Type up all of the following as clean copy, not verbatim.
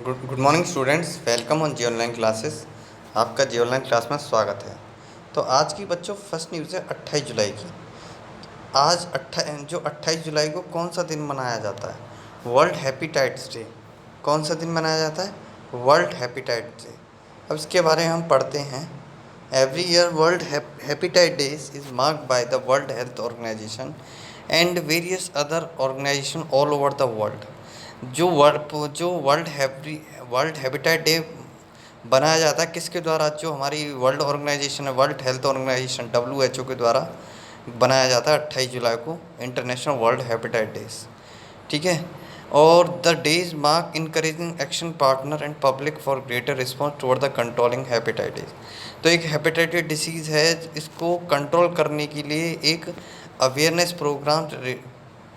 Good morning students, welcome on G online classes. आपका G online class में स्वागत है। तो आज की बच्चों फर्स्ट न्यूज़ है 28 जुलाई की। आज 28 जुलाई को कौन सा दिन मनाया जाता है? World hepatitis day. कौन सा दिन मनाया जाता है? World hepatitis day. अब इसके बारे में हम पढ़ते हैं। Every year world hepatitis day is marked by the world health organization and various other organization all over the world. जो वर्ल्ड हैबिटेट डे बनाया जाता है किसके द्वारा? जो हमारी वर्ल्ड ऑर्गेनाइजेशन है, वर्ल्ड हेल्थ ऑर्गेनाइजेशन WHO के द्वारा बनाया जाता है 28 जुलाई को, इंटरनेशनल वर्ल्ड हैबिटेट डेज। ठीक है। और the days mark encouraging action partner and public for greater response toward the controlling hepatitis. तो एक हेपेटाइटिस डिसीज़ है, इसको कंट्रोल करने के लिए एक अवेयरनेस प्रोग्राम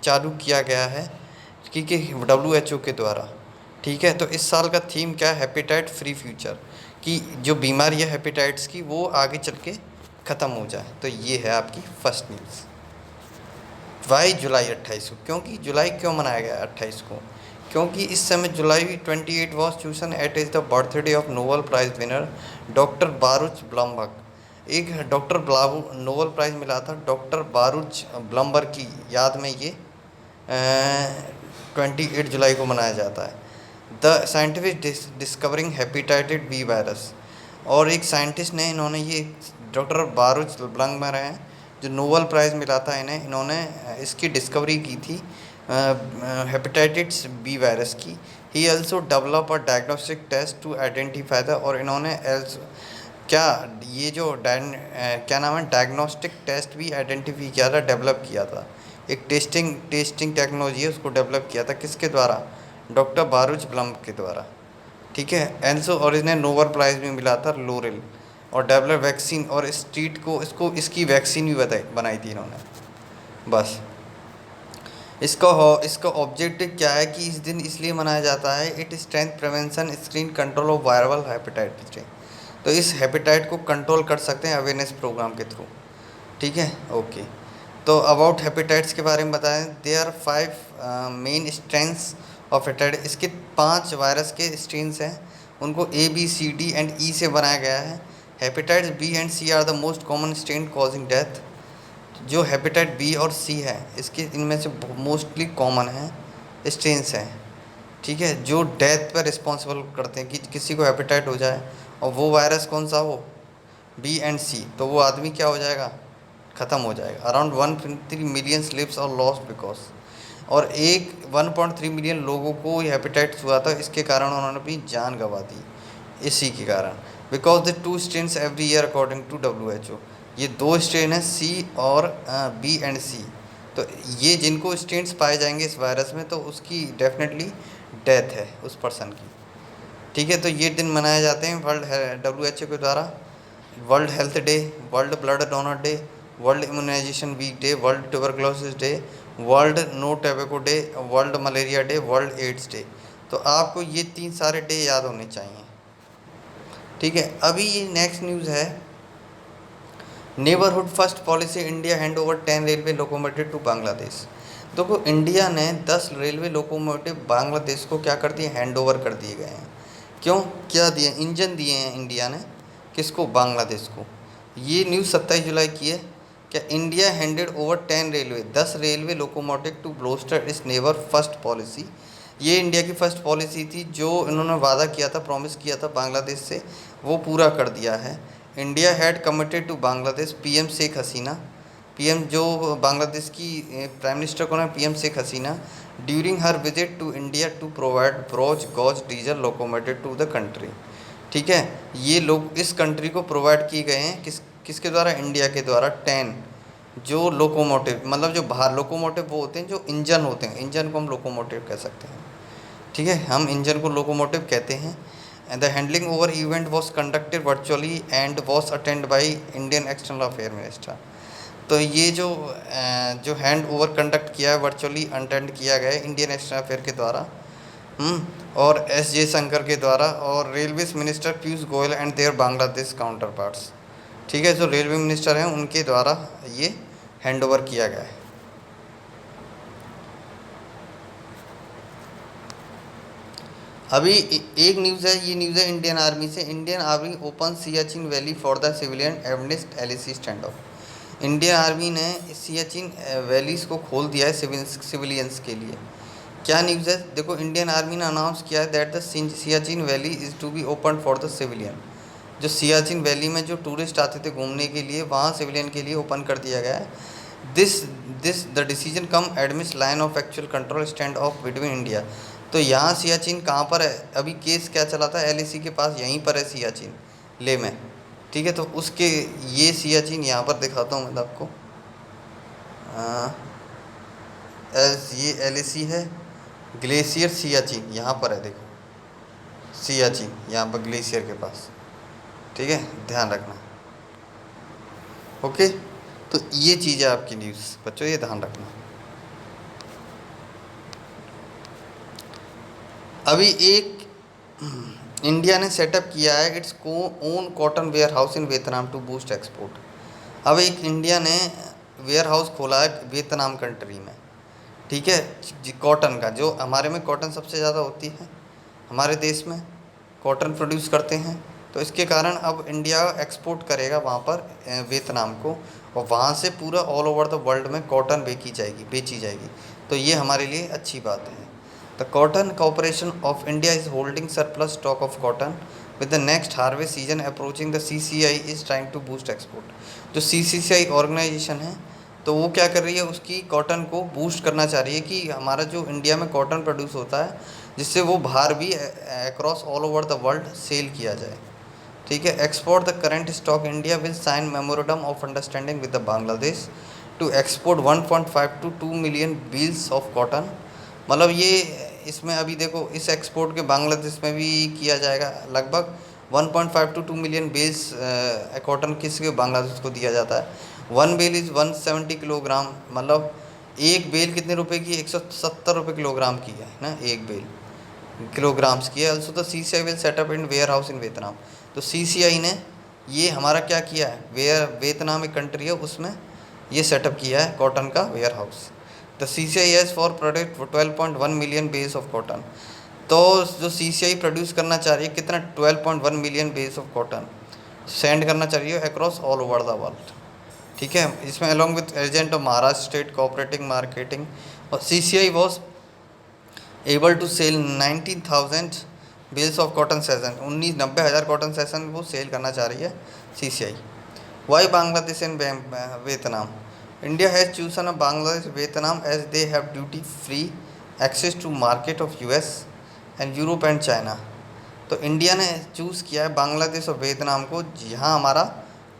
चालू किया गया है कि WHO के द्वारा। ठीक है। तो इस साल का थीम क्या है? हेपेटाइट फ्री फ्यूचर, कि जो बीमारी है हेपेटाइट्स की वो आगे चल के ख़त्म हो जाए। तो ये है आपकी फर्स्ट न्यूज़। वाई जुलाई 28 को? क्योंकि जुलाई क्यों मनाया गया 28 को? क्योंकि इस समय July 28 was chosen at is the birthday of Nobel prize winner doctor Baruch Blumberg. एक डॉक्टर नोबल प्राइज़ मिला था डॉक्टर बारूच ब्लमबर्ग की याद में ये 28 जुलाई को मनाया जाता है। The scientific discovering hepatitis B virus. और एक साइंटिस्ट ने, इन्होंने ये डॉक्टर बारूच ब्लमबर्ग हैं जो नोबल प्राइज़ मिला था इन्हें, इन्होंने इसकी डिस्कवरी की थी हेपेटाइटिस बी वायरस की। He also develop a diagnostic test to identify the, और इन्होंने क्या ये जो क्या नाम है, डायग्नोस्टिक टेस्ट भी आइडेंटिफाई किया था, डेवलप किया था। एक टेस्टिंग टेक्नोलॉजी है, उसको डेवलप किया था किसके द्वारा? डॉक्टर बारूच ब्लम के द्वारा। ठीक है। एल्सो और इन्हें नोबल प्राइज़ भी मिला था लोरेल। और डेवलप वैक्सीन, और स्ट्रीट को इसकी वैक्सीन भी बनाई थी इन्होंने। बस इसका ऑब्जेक्टिव क्या है कि इस दिन इसलिए मनाया जाता है, it strength prevention screen control of viral hepatitis day. तो इस हेपेटाइट को कंट्रोल कर सकते हैं अवेयरनेस प्रोग्राम के थ्रू। ठीक है। ओके। तो अबाउट हेपेटाइट्स के बारे में बताएं। There are 5 main strains of hepatitis. इसके 5 वायरस के स्ट्रेंस हैं, उनको A B C D and E से बनाया गया है। Hepatitis B and C are the most common strain causing death. जो हेपेटाइट B और C है, इसके इनमें से मोस्टली कॉमन है स्ट्रेंस हैं। ठीक है। जो डेथ पर रिस्पॉन्सिबल करते हैं कि किसी को हेपेटाइट हो जाए, और वो वायरस कौन सा हो? B एंड C, तो वो आदमी क्या हो जाएगा? ख़त्म हो जाएगा। अराउंड 1.3 मिलियन लिव्स और लॉस्ट बिकॉज, और 1.3 मिलियन लोगों को ये हेपेटाइटिस हुआ था, इसके कारण उन्होंने अपनी जान गंवा दी इसी के कारण। Because the 2 strains every year according to WHO। ये 2 स्ट्रेन है C और B एंड C। तो ये जिनको स्ट्रेन्स पाए जाएंगे इस वायरस में, तो उसकी डेफिनेटली डेथ है उस पर्सन की। ठीक है। तो ये दिन मनाए जाते हैं वर्ल्ड WHO के द्वारा। World health day, world blood donor day, world immunization week day, world tuberculosis day, world no tobacco day, world malaria day, world AIDS day. तो आपको ये 3 सारे डे याद होने चाहिए। ठीक है। अभी ये नेक्स्ट न्यूज़ है, neighbourhood first policy India hand over 10 railway locomotive to Bangladesh. देखो, इंडिया ने 10 रेलवे लोकोमोटिव बांग्लादेश को क्या कर दिए? हैंड ओवर कर दिए गए हैं। क्यों? क्या दिए? इंजन दिए हैं इंडिया ने। किसको? बांग्लादेश को। ये न्यूज़ 27 जुलाई की है। क्या India handed over 10 railway locomotive to bolster its neighbour first policy. ये इंडिया की फर्स्ट पॉलिसी थी, जो इन्होंने वादा किया था, प्रॉमिस किया था बांग्लादेश से, वो पूरा कर दिया है। India had committed to Bangladesh, PM Sheikh Hasina. PM जो बांग्लादेश की प्राइम मिनिस्टर को ना, PM Sheikh Hasina, during her visit to India to provide broad gauge diesel locomotive to the country. ठीक है। ये लोग इस कंट्री को प्रोवाइड किए गए हैं किसके द्वारा? इंडिया के द्वारा 10 जो लोकोमोटिव, मतलब जो बाहर लोकोमोटिव वो होते हैं जो इंजन होते हैं, इंजन को हम लोकोमोटिव कह सकते हैं। ठीक है। हम इंजन को लोकोमोटिव कहते हैं। The handling over event was conducted virtually and was attend by Indian external affair minister. तो ये जो हैंड ओवर कंडक्ट किया है, वर्चुअली अटेंड किया गया है इंडियन एक्सटर्नल अफेयर के द्वारा, और S जयशंकर के द्वारा, और railways minister Piyush Goyal and their Bangladesh counterparts. ठीक है। जो रेलवे मिनिस्टर हैं उनके द्वारा ये हैंड ओवर किया गया है। अभी एक न्यूज़ है, ये न्यूज़ है इंडियन आर्मी से। Indian army open Siachen valley for the civilian amidst LAC stand off. Indian army ने सियाचिन वैलीज को खोल दिया है सिविलियंस के लिए। क्या न्यूज़ है देखो, इंडियन आर्मी ने अनाउंस किया है that the Siachen valley is to be open for the civilian. जो सियाचिन वैली में जो टूरिस्ट आते थे घूमने के लिए, वहाँ सिविलियन के लिए ओपन कर दिया गया है। This this the decision come admits line of actual control stand of between India. तो यहाँ सियाचिन कहाँ पर है, अभी केस क्या चला था एलएसी के पास, यहीं पर है सियाचिन, ले में। ठीक है, तो उसके ये सियाचिन यहाँ पर दिखाता हूँ मैं आपको। ये एलएसी है, ग्लेशियर सियाचिन यहाँ पर है, देखो सियाचिन यहाँ पर ग्लेशियर के पास। ठीक है, ध्यान रखना। ओके, तो ये चीज़ है आपकी न्यूज़ बच्चों, ये ध्यान रखना। अभी एक इंडिया ने सेटअप किया है its own cotton warehouse in Vietnam to boost export. अब एक इंडिया ने वेयर हाउस खोला है वियतनाम कंट्री में। ठीक है, कॉटन का, जो हमारे में कॉटन सबसे ज़्यादा होती है, हमारे देश में कॉटन प्रोड्यूस करते हैं, तो इसके कारण अब इंडिया एक्सपोर्ट करेगा वहाँ पर वियतनाम को, और वहाँ से पूरा ऑल ओवर द वर्ल्ड में कॉटन बेची जाएगी। तो ये हमारे लिए अच्छी बात है। The cotton corporation of India is holding surplus stock of cotton with the next harvest season approaching. The CCI is trying to boost export. जो सीसीआई ऑर्गेनाइजेशन है, तो वो क्या कर रही है, उसकी कॉटन को बूस्ट करना चाह रही है कि हमारा जो इंडिया में कॉटन प्रोड्यूस होता है, जिससे वो बाहर भी across all over the world sale किया जाए। ठीक है, export the current stock. India will sign memorandum of understanding with the Bangladesh to export 1.5 to 2 million bales of cotton. मतलब ये इसमें अभी देखो, इस एक्सपोर्ट के बांग्लादेश में भी किया जाएगा। लगभग 1.5 to 2 मिलियन बेल्स कॉटन किसके बांग्लादेश को दिया जाता है। वन बेल इज़ 170 किलोग्राम, मतलब एक बेल कितने रुपए की, 170 रुपये किलोग्राम की है ना, एक बेल किलोग्राम्स की है। Also the CCI will set up in warehouse in Vietnam. तो CCI ने ये हमारा क्या किया है, वियतनाम एक कंट्री है, उसमें ये सेटअप किया है कॉटन का warehouse. The CCI has for product 12.1 million bales of cotton. तो जो CCI प्रोड्यूस करना चाह रही है कितना, 12.1 million bales of cotton send करना चाह रही है across all over the world. ठीक है, इसमें along with agent of Maharashtra state cooperating marketing, और CCI was able to sell 19,000 bales of cotton session. 90,000 cotton session वो सेल करना चाह रही है CCI। Why Bangladesh and Vietnam. India has chosen Bangladesh Vietnam as they have duty free access to market of US and Europe and China. तो India ने choose किया है बांग्लादेश और वियतनाम को, जहाँ हमारा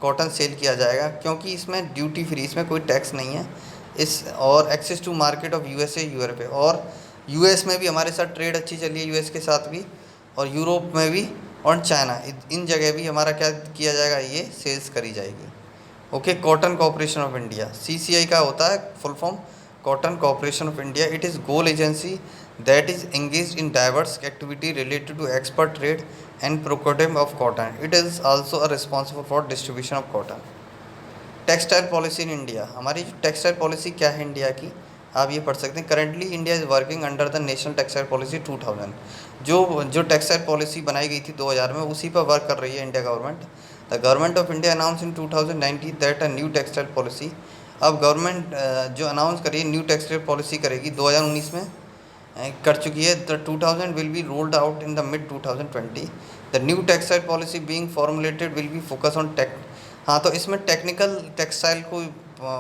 कॉटन सेल किया जाएगा, क्योंकि इसमें ड्यूटी फ्री, इसमें कोई टैक्स नहीं है इस, और access to market of USA Europe है, और US में भी हमारे साथ ट्रेड अच्छी चली है, US के साथ भी, और यूरोप में भी, और चाइना, इन जगह भी हमारा क्या किया जाएगा, ये सेल्स करी जाएगी। Okay, cotton corporation of India, CCI का होता है full form cotton corporation of India. It is goal agency that is engaged in diverse activity related to export trade and procurement of cotton. It is also responsible for distribution of cotton. Textile policy in India. हमारी जो textile policy क्या है India की, आप ये पढ़ सकते हैं। Currently India is working under the national textile policy 2000। जो टेक्सटाइल पॉलिसी बनाई गई थी 2000 में, उसी पर वर्क कर रही है India government. The government of India announce in 2019 that a new textile policy. अब गवर्नमेंट जो अनाउंस करी है न्यू टेक्सटाइल पॉलिसी करेगी, 2019 में कर चुकी है। The 2000 will be rolled out in the mid 2020। The new textile policy being formulated will be focus on tech. हाँ, तो इसमें टेक्निकल टेक्सटाइल को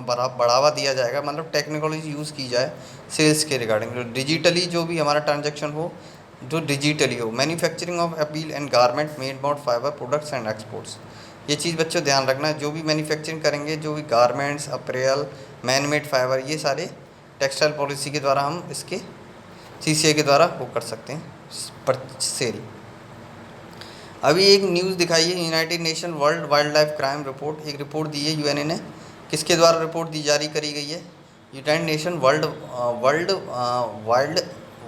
बढ़ावा दिया जाएगा, मतलब टेक्नोलॉजी यूज़ की जाए सेल्स के रिगार्डिंग। जो डिजिटली जो भी हमारा ट्रांजैक्शन हो, जो डिजिटली हो। Manufacturing of apparel and garment made about fibre products and exports. ये चीज़ बच्चों ध्यान रखना है, जो भी मैन्युफैक्चरिंग करेंगे, जो भी garments, April, man made fibre, ये सारे टेक्सटाइल पॉलिसी के द्वारा हम इसके CCI के द्वारा वो कर सकते हैं पर सेल। अभी एक न्यूज़ दिखाई है, United nation world wild life crime report, एक रिपोर्ट दी है UN ने। किसके द्वारा रिपोर्ट दी जारी करी गई है, United nation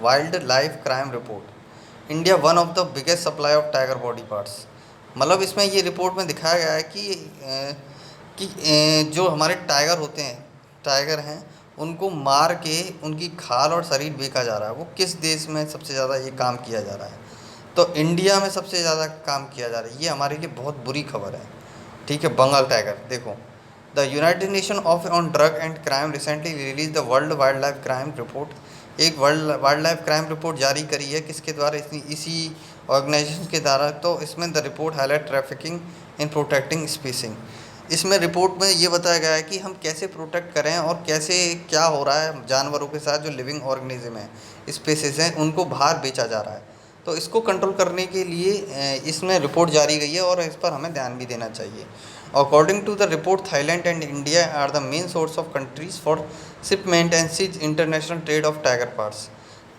wild life crime report. India one of the biggest supply of tiger body parts. मतलब इसमें ये रिपोर्ट में दिखाया गया है कि जो हमारे टाइगर होते हैं, टाइगर हैं, उनको मार के उनकी खाल और शरीर बेचा जा रहा है। वो किस देश में सबसे ज़्यादा ये काम किया जा रहा है, तो इंडिया में सबसे ज़्यादा काम किया जा रहा है, ये हमारे लिए बहुत बुरी खबर है। ठीक है, बंगाल टाइगर देखो, the United Nation of on drug and crime recently release the world wild life crime report. एक world wild life crime report जारी करी है, किसके द्वारा? इसी ऑर्गेनाइजेशन के द्वारा। तो इसमें the report highlight trafficking in protecting species. इसमें रिपोर्ट में ये बताया गया है कि हम कैसे प्रोटेक्ट करें और कैसे क्या हो रहा है जानवरों के साथ, जो लिविंग ऑर्गेनिज्म है, स्पीसीज हैं, उनको बाहर बेचा जा रहा है। तो इसको कंट्रोल करने के लिए इसमें रिपोर्ट जारी गई है और इस पर हमें ध्यान भी देना चाहिए। According to the report, Thailand and India are the main source of countries for shipment and seize international trade of tiger parts.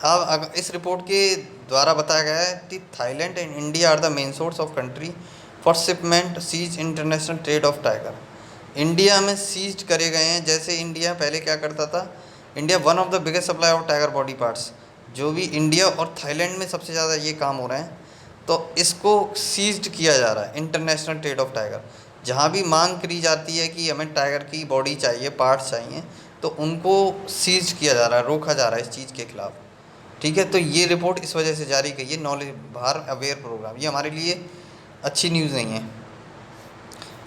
अब इस रिपोर्ट के द्वारा बताया गया है कि Thailand and India are the main source of country for shipment seize international trade of tiger. India में seize करे गए हैं। जैसे इंडिया पहले क्या करता था, India one of the biggest supply of tiger body parts, जो भी इंडिया और थाईलैंड में सबसे ज़्यादा ये काम हो रहे हैं, तो इसको सीज्ड किया जा रहा है। इंटरनेशनल ट्रेड ऑफ टाइगर, जहाँ भी मांग करी जाती है कि हमें टाइगर की बॉडी चाहिए, पार्ट्स चाहिए, तो उनको सीज किया जा रहा है, रोका जा रहा है इस चीज़ के खिलाफ। ठीक है, तो ये रिपोर्ट इस वजह से जारी की है, नॉलेज बाहर अवेयर प्रोग्राम। ये हमारे लिए अच्छी न्यूज़ नहीं है।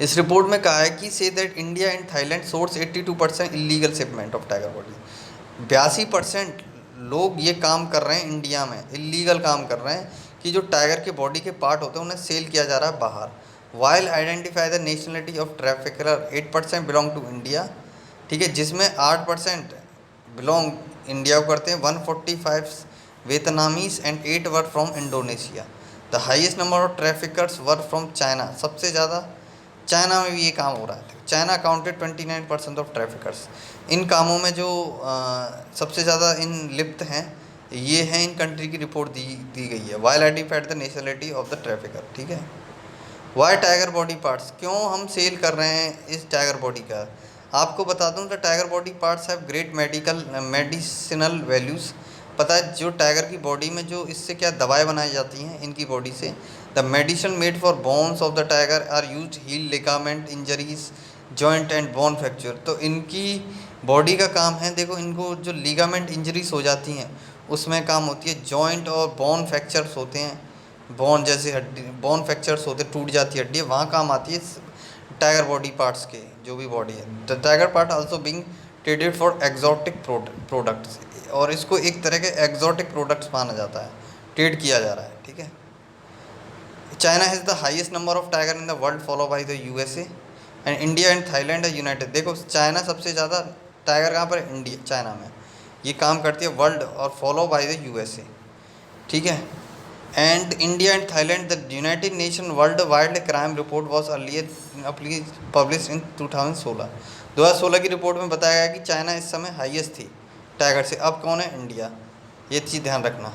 इस रिपोर्ट में कहा है कि say that India and Thailand source 82% illegal shipment of tiger body. 82% लोग ये काम कर रहे हैं इंडिया में, इलीगल काम कर रहे हैं कि जो टाइगर के बॉडी के पार्ट होते हैं उन्हें सेल किया जा रहा है बाहर। While identify the nationality of trafficker, 8% belong to India. ठीक है, जिसमें 8% बिलोंग इंडिया को करते हैं, 145 Vietnamese and 8 were from Indonesia. The highest number of traffickers were from China. सबसे ज़्यादा चाइना में भी ये काम हो रहा है। China accounted 29% of traffickers. इन कामों में जो सबसे ज़्यादा इन लिप्त हैं, ये हैं इन कंट्री की रिपोर्ट दी गई है। While identified the nationality of the trafficker. ठीक है, वाई टाइगर बॉडी पार्ट्स, क्यों हम सेल कर रहे हैं इस टाइगर बॉडी का? आपको बता दूं, the tiger body parts have great medicinal values. पता है जो टाइगर की बॉडी में जो इससे क्या दवाएं बनाई जाती हैं इनकी बॉडी से। The medicine made for bones of the tiger are used heal ligament injuries, joint and bone fracture. तो इनकी बॉडी का काम है, देखो इनको जो लिगामेंट इंजरीज हो जाती हैं उसमें काम होती है, जॉइंट और बोन फ्रैक्चर्स होते हैं, बोन जैसे हड्डी, बोन फ्रैक्चर्स होते, टूट जाती है हड्डी, वहाँ काम आती है टाइगर बॉडी पार्ट्स के, जो भी बॉडी है। The tiger part also being traded for exotic products, और इसको एक तरह के एक्जॉटिक प्रोडक्ट्स माना जाता है, ट्रेड किया जा रहा है। ठीक है, China has the highest number of tiger in the world, follow by the USA and India and Thailand है यूनाइटेड। देखो चाइना सबसे ज़्यादा टाइगर कहाँ पर है? इंडिया, चाइना में ये काम करती है वर्ल्ड, और फॉलो बाय द यूएसए। ठीक है, and India and Thailand, the United nation world wild crime report was earlier publish in 2016 की रिपोर्ट में बताया गया कि चाइना इस समय हाईएस्ट थी टाइगर से, अब कौन है? इंडिया। ये चीज़ ध्यान रखना।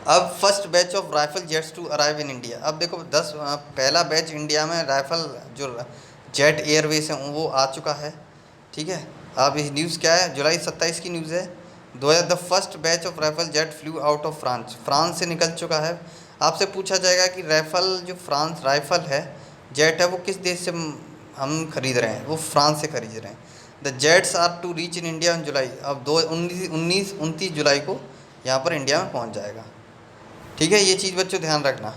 अब first batch of Rafale jets to arrive in India. अब देखो पहला बैच इंडिया में राइफल जो जेट एयरवेज हैं वो आ चुका है। ठीक है, अब इस न्यूज़ क्या है, जुलाई 27 की न्यूज़ है। The first batch of rifle jet flu out of France से निकल चुका है। आपसे पूछा जाएगा कि राइफल जो फ्रांस राइफल है, जेट है, वो किस देश से हम खरीद रहे हैं? वो फ्रांस से खरीद रहे हैं। The jets are to reach in India in July. अब 29 जुलाई को यहाँ पर इंडिया में पहुँच जाएगा। ठीक है, ये चीज़ बच्चों ध्यान रखना।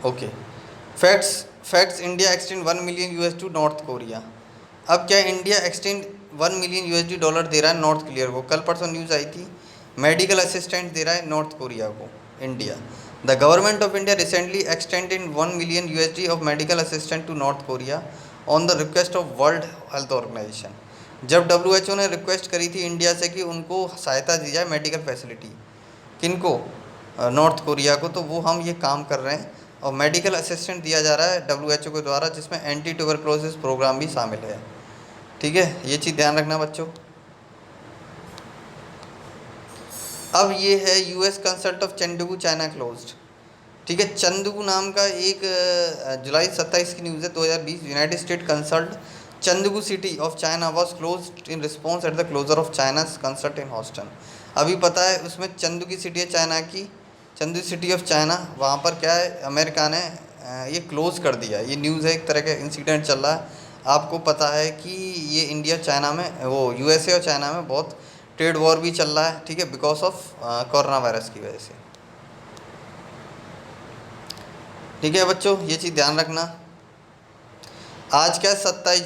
Okay, facts India extend 1 million US to North Korea. अब क्या India extend 1 million USD dollar दे रहा है नॉर्थ कोरिया को। कल परसों न्यूज़ आई थी, मेडिकल असिस्टेंट दे रहा है नॉर्थ कोरिया को India. The government of India recently extended 1 million USD of medical assistant to North Korea on the request of world health organization. जब WHO ने रिक्वेस्ट करी थी इंडिया से कि उनको सहायता दी जाए मेडिकल फैसिलिटी, किनको? नॉर्थ कोरिया को, तो वो हम ये काम कर रहे हैं और मेडिकल असिस्टेंट दिया जा रहा है WHO के द्वारा, जिसमें एंटी ट्यूबरक्लोसिस प्रोग्राम भी शामिल है। ठीक है, ये चीज़ ध्यान रखना बच्चों। अब ये है US consulate of Chengdu China closed. ठीक है, चंदुगु नाम का एक जुलाई 27 की न्यूज़ है 2020। United State consulate Chengdu city of China was closed in response at the closure of China's consulate in Houston. अभी पता है उसमें चंदू की सिटी है चाइना की, चंदू सिटी ऑफ चाइना, वहाँ पर क्या है, अमेरिका ने ये क्लोज़ कर दिया। ये न्यूज़ है, एक तरह का इंसिडेंट चल रहा है। आपको पता है कि ये इंडिया चाइना में, वो यूएसए और चाइना में बहुत ट्रेड वॉर भी चल रहा है, ठीक है, बिकॉज ऑफ कोरोना वायरस की वजह से। ठीक है बच्चों, ये चीज़ ध्यान रखना। आज क्या 27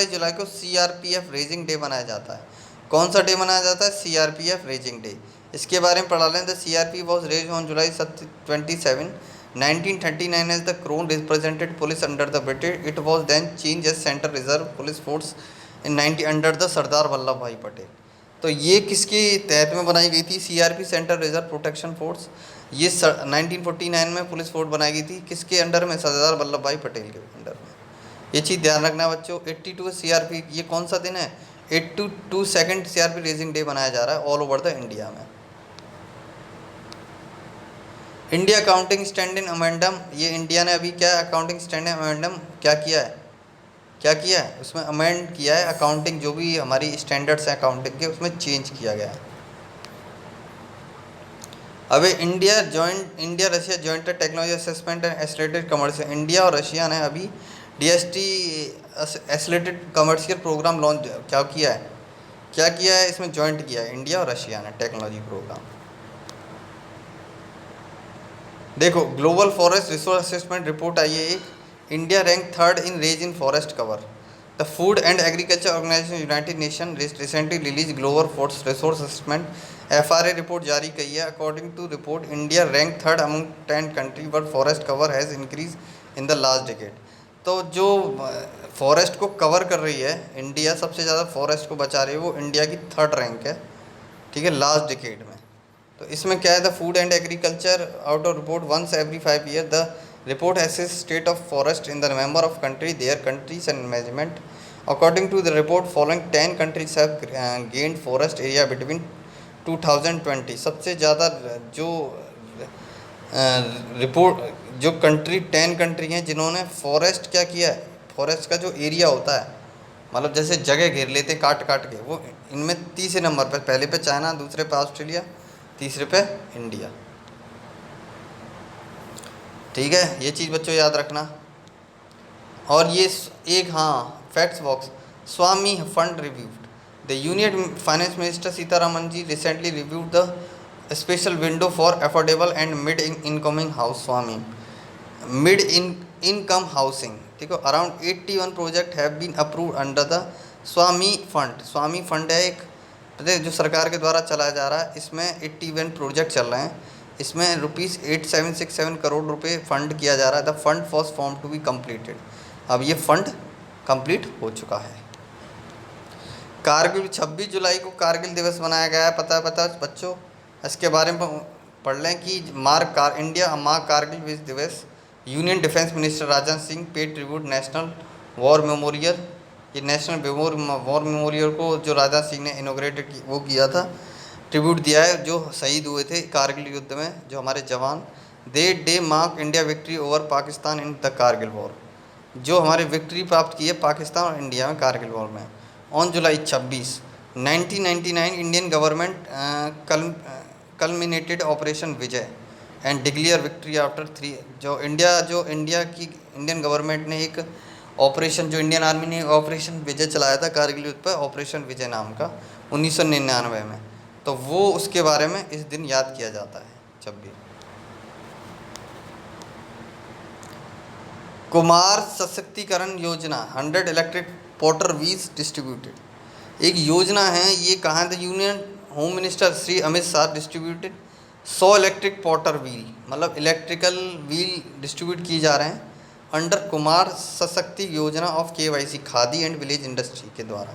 जुलाई को CRPF रेजिंग डे मनाया जाता है। कौन सा डे मनाया जाता है? CRPF raising day. इसके बारे में पढ़ा लें। The CRP was raise on July 27, 1939 as the crown representative police under the British. It was then change as Central Reserve Police Force in 90 under the Sardar Vallabhbhai Patel. तो ये किसके तहत में बनाई गई थी? CRP, central reserve protection force. ये 1949 में पुलिस फोर्स बनाई गई थी, किसके अंडर में? सरदार वल्लभ भाई पटेल के अंडर में। ये चीज़ ध्यान रखना बच्चों। 82 CRP, ये कौन सा दिन है? 82 सेकंड CRP रेजिंग डे मनाया जा रहा है ऑल ओवर द इंडिया में। इंडिया अकाउंटिंग स्टैंडर्ड अमेंडम, ये इंडिया ने अभी क्या अकाउंटिंग स्टैंडर्ड अमेंडम क्या किया है? क्या किया है? उसमें अमेंड किया है अकाउंटिंग, जो भी हमारी स्टैंडर्ड्स हैं अकाउंटिंग के, उसमें चेंज किया गया है। अभी India Russia joint technology assessment and associated commercial, India और रशिया ने अभी DST associated commercial program launch क्या किया है? क्या किया है? इसमें जॉइंट किया है इंडिया और रशिया ने टेक्नोलॉजी प्रोग्राम। देखो, global forest resource assessment report आई है एक। India rank 3rd in rise in forest cover. The food and agriculture organisation United Nation recently release global forest resource assessment FRA report जारी की है। According to report, India rank 3rd among 10 country, but forest cover has increase in the last decade. तो जो forest को cover कर रही है India, सबसे ज़्यादा फॉरेस्ट को बचा रही है, वो इंडिया की 3rd रैंक है, ठीक है, लास्ट डिकेड में। तो इसमें क्या है? The food and agriculture out of report once every 5 year the report assess state of forest in the member of country, their countries and management. According to the report, following 10 countries have gained forest area between 2020। सबसे ज़्यादा जो report, जो country 10 country हैं जिन्होंने forest क्या किया है, forest का जो एरिया होता है, मतलब जैसे जगह घेर लेते हैं काट काट के, वो इनमें तीसरे नंबर पर, पहले पे चाइना, दूसरे पे ऑस्ट्रेलिया, तीसरे पे इंडिया। ठीक है, ये चीज़ बच्चों याद रखना। और ये एक, हाँ, facts box, Swami fund reviewed. The union finance minister Sitharaman ji recently reviewed the special window for affordable and mid incoming house, Swami mid income housing. ठीक है, around 81 project have been approved under the Swami fund. Swami fund है एक, जो सरकार के द्वारा चलाया जा रहा है। इसमें 81 प्रोजेक्ट चल रहे हैं। इसमें ₹8767 करोड़ रुपए फंड किया जा रहा है। The fund was form to be completed. अब ये फंड कंप्लीट हो चुका है। कारगिल, 26 जुलाई को कारगिल दिवस मनाया गया है। पता है बच्चों, इसके बारे में पढ़ लें कि इंडिया मार्क कारगिल दिवस। Union defence minister Rajnath Singh paid tribute national war memorial. ये नेशनल वॉर मेमोरियल को जो राजनाथ सिंह ने इनोग्रेट वो किया था, ट्रिब्यूट दिया है जो शहीद हुए थे कारगिल युद्ध में, जो हमारे जवान। The day mark India victory over Pakistan in the Kargil war, जो हमारे विक्ट्री प्राप्त की है पाकिस्तान और इंडिया में कारगिल वॉर में। On July 26, 1999 Indian government culminated operation Vijay and declare victory after 3। जो इंडियन गवर्नमेंट ने एक ऑपरेशन, जो इंडियन आर्मी ने ऑपरेशन विजय चलाया था कारगिल युद्ध पर, ऑपरेशन विजय नाम का, 1999 में। तो वो उसके बारे में इस दिन याद किया जाता है 26। कुमार सशक्तिकरण योजना, 100 इलेक्ट्रिक पॉटर व्हील्स डिस्ट्रीब्यूटेड। एक योजना है, ये कहाँ था? Union home minister Shri Amit Shah distributed 100 electric potter wheel, मतलब इलेक्ट्रिकल व्हील डिस्ट्रीब्यूट किए जा रहे हैं under Kumar Sashakti Yojana of KYC, khadi and village industry के द्वारा।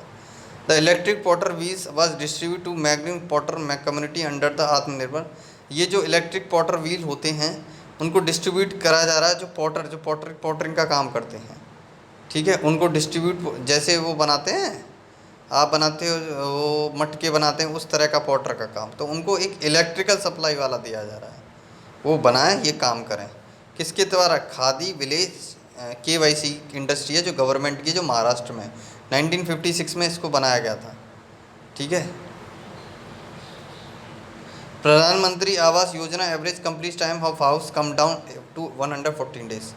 The electric potter wheels was distribute to मैग्निंग potter community under the Atmanirbhar. ये जो इलेक्ट्रिक पॉटर व्हील होते हैं उनको डिस्ट्रीब्यूट कराया जा रहा है, जो पॉटरिंग का काम करते हैं। ठीक है, उनको डिस्ट्रीब्यूट, जैसे वो बनाते हैं, आप बनाते हो, वो मटके बनाते हैं, उस तरह का पॉटर का काम, तो उनको एक इलेक्ट्रिकल सप्लाई वाला दिया जा रहा है, वो बनाएं, ये काम करें। किसके द्वारा? खादी विलेज KYC इंडस्ट्री है जो गवर्नमेंट की, जो महाराष्ट्र में 1956 में इसको बनाया गया था। ठीक है, Pradhan Mantri Awas Yojana average complete time of house come down to 114 days.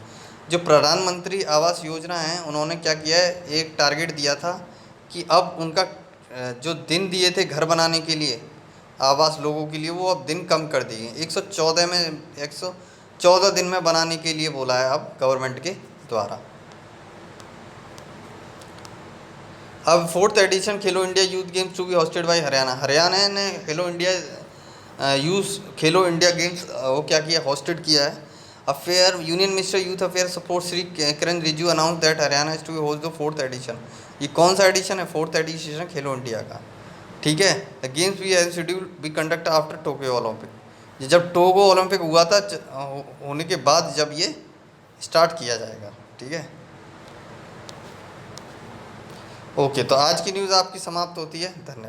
जो प्रधानमंत्री आवास योजना है, उन्होंने क्या किया है, एक टारगेट दिया था कि अब उनका जो दिन दिए थे घर बनाने के लिए, आवास लोगों के लिए, वो अब दिन कम कर दिए। 114 दिन में बनाने के लिए बोला है अब गवर्नमेंट के द्वारा। अब 4th edition Khelo India youth games to be hosted by Haryana. Haryana ने खेलो इंडिया गेम्स वो क्या किया, होस्टेड किया है। Affair union minister youth affair sports Shri Kiren Rijiju announce that Haryana is to be host the 4th edition. ये कौन सा एडिशन है? 4th एडिशन खेलो इंडिया का। ठीक है। The games we have schedule be conduct after Tokyo Olympic. जब टोक्यो ओलंपिक हुआ था होने के बाद जब ये स्टार्ट किया जाएगा। ठीक है। ओके, तो आज की न्यूज़ आपकी समाप्त होती है। धन्यवाद।